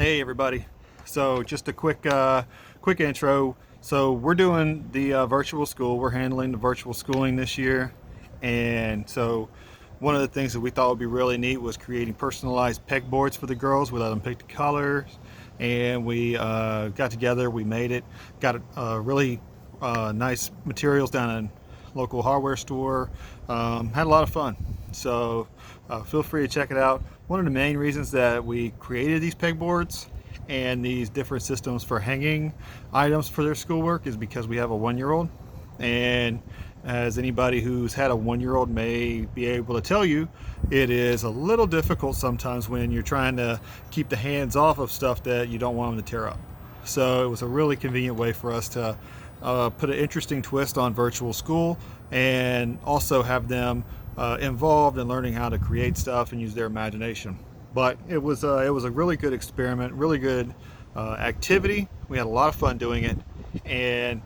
Hey everybody. So just a quick intro. So we're doing the virtual school. We're handling the virtual schooling this year, and so one of the things that we thought would be really neat was creating personalized pegboards for the girls. We let them pick the colors, and we got together. We made it. Got really nice materials down in local hardware store. Had a lot of fun. So feel free to check it out. One of the main reasons that we created these pegboards and these different systems for hanging items for their schoolwork is because we have a 1-year-old, and as anybody who's had a 1-year-old may be able to tell you, it is a little difficult sometimes when you're trying to keep the hands off of stuff that you don't want them to tear up. So it was a really convenient way for us to put an interesting twist on virtual school and also have them involved in learning how to create stuff and use their imagination. But it was a really good experiment, really good activity. We had a lot of fun doing it, and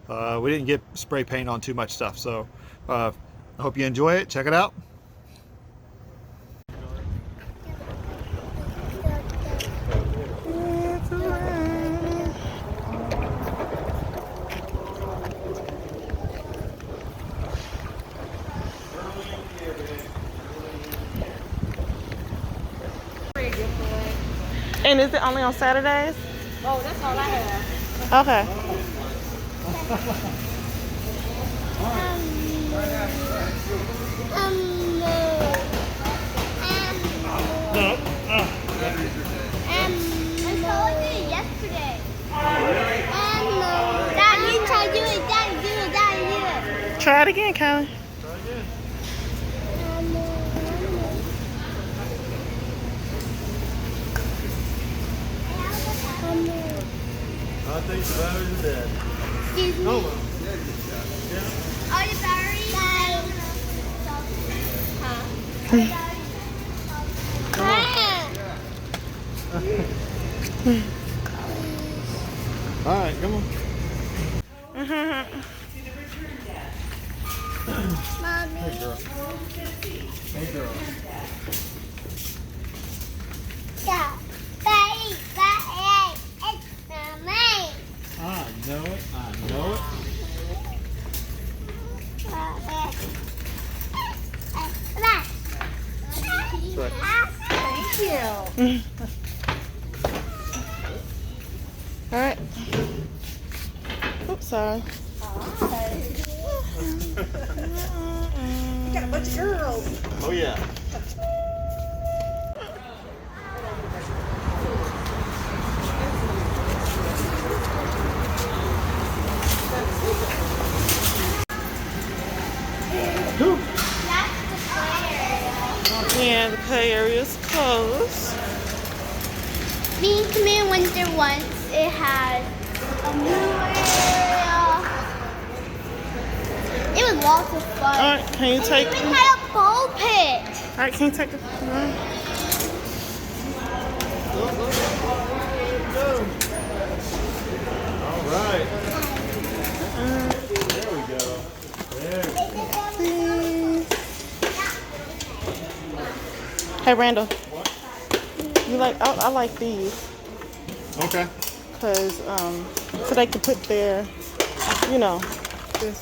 we didn't get spray paint on too much stuff. So I hope you enjoy it. Check it out. And is it only on Saturdays? Oh, that's all I have. Okay. I told you yesterday. Daddy, try to do it. Daddy, do it. Daddy, do it. Try it again, Kylie. I think the batteries are dead. Excuse me. Oh, Are the batteries? all right, come on. Mommy. Hey, girl. Hey, girl. Yeah. Daddy, Daddy, it's Mommy. I know it. I know it. Thank you. All right. Oops, sorry. Got a bunch of girls. Oh yeah. Yeah, the play area is closed. Me and Camille went there once. It had a new area. It was lots of fun. All right, can you take? It even had a ball pit. All right, can you take it? All right. There we go. There. Hey, Randall. You like? I like these. Okay. Cause so they can put their, you know, this.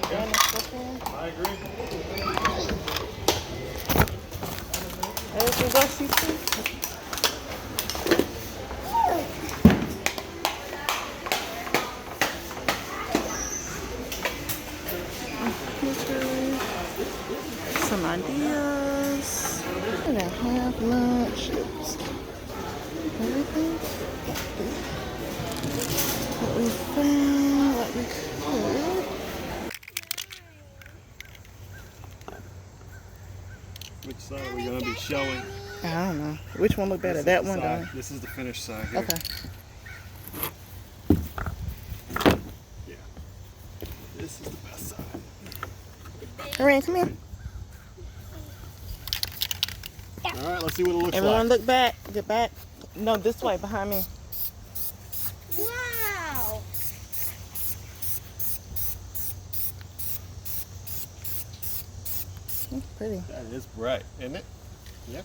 I agree. Everything else you see. Some ideas. And I have lunch. Everything. What we found, what we could. Which side are we going to be showing? I don't know. Which one look better? That one, though. This is the finished side here. Okay. Yeah. This is the best side. Corinne, come here. All right, let's see what it looks Everyone like. look back. Get back. No, this way, behind me. Wow. Pretty. That is bright, isn't it? Yep.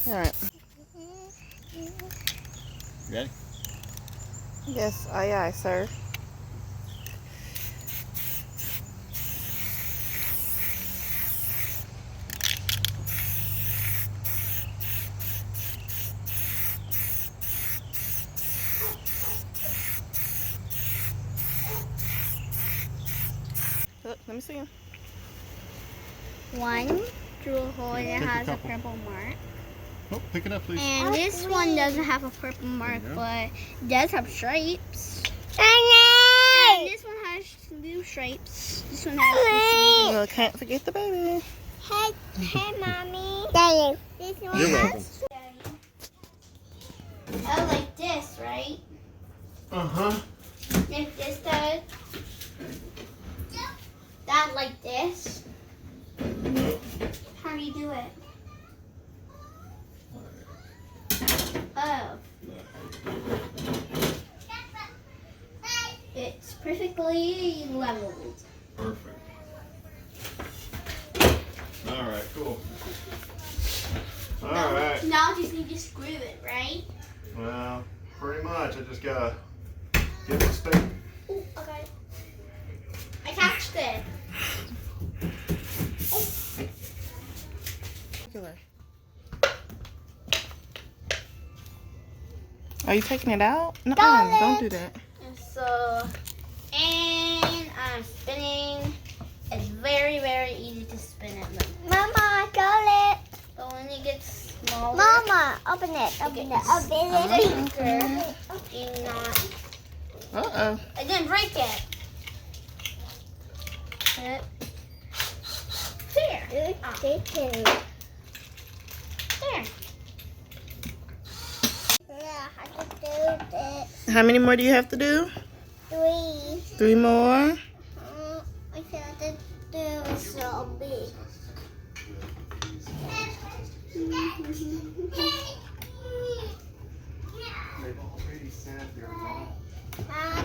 All right. You ready? Yes, aye, sir. Look, let me see him. One drill hole that Take a has a couple. purple mark. Oh, pick it up, please. And this one doesn't have a purple mark, you go. but it does have stripes. And this one has blue stripes. This one has Well, can't forget the baby. Hey, mommy. Daddy. This one You're welcome. Oh, like this, right? Uh-huh. Like this does. That like this. How do you do it? Oh. It's perfectly leveled. Perfect. All right, cool. All right. Now I just need to screw it, right? Well, pretty much. I just gotta get the stick. Ooh, okay. I catched it. Are you taking it out? No, Got don't it. do that. And I'm spinning. It's very, very easy to spin it. Mama, I got it. But when it gets smaller, Mama, open it. Open it. Do not. Uh-oh. I didn't break it. There. There. Yeah, I can do this. How many more do you have to do? 3. 3 more. I have to do so big. They've already sat there. I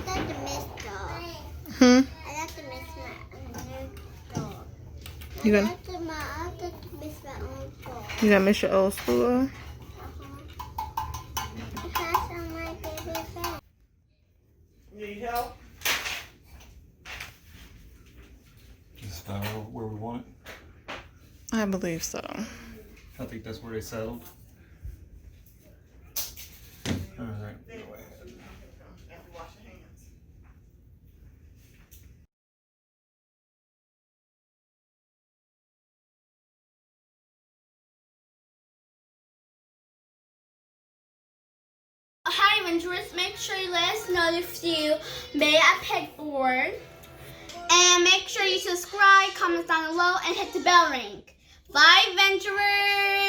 got the missed dog. Hmm. I got to miss my own dog. You gonna I got to miss my own dog. you gonna miss your old school? Because I'm my baby friend. Need help? Is that where we want it? I believe so. I think that's where they settled. All right. Go ahead. Hi adventurers, make sure you let us know if you made a pegboard. And make sure you subscribe, comment down below, and hit the bell ring. Bye adventurers!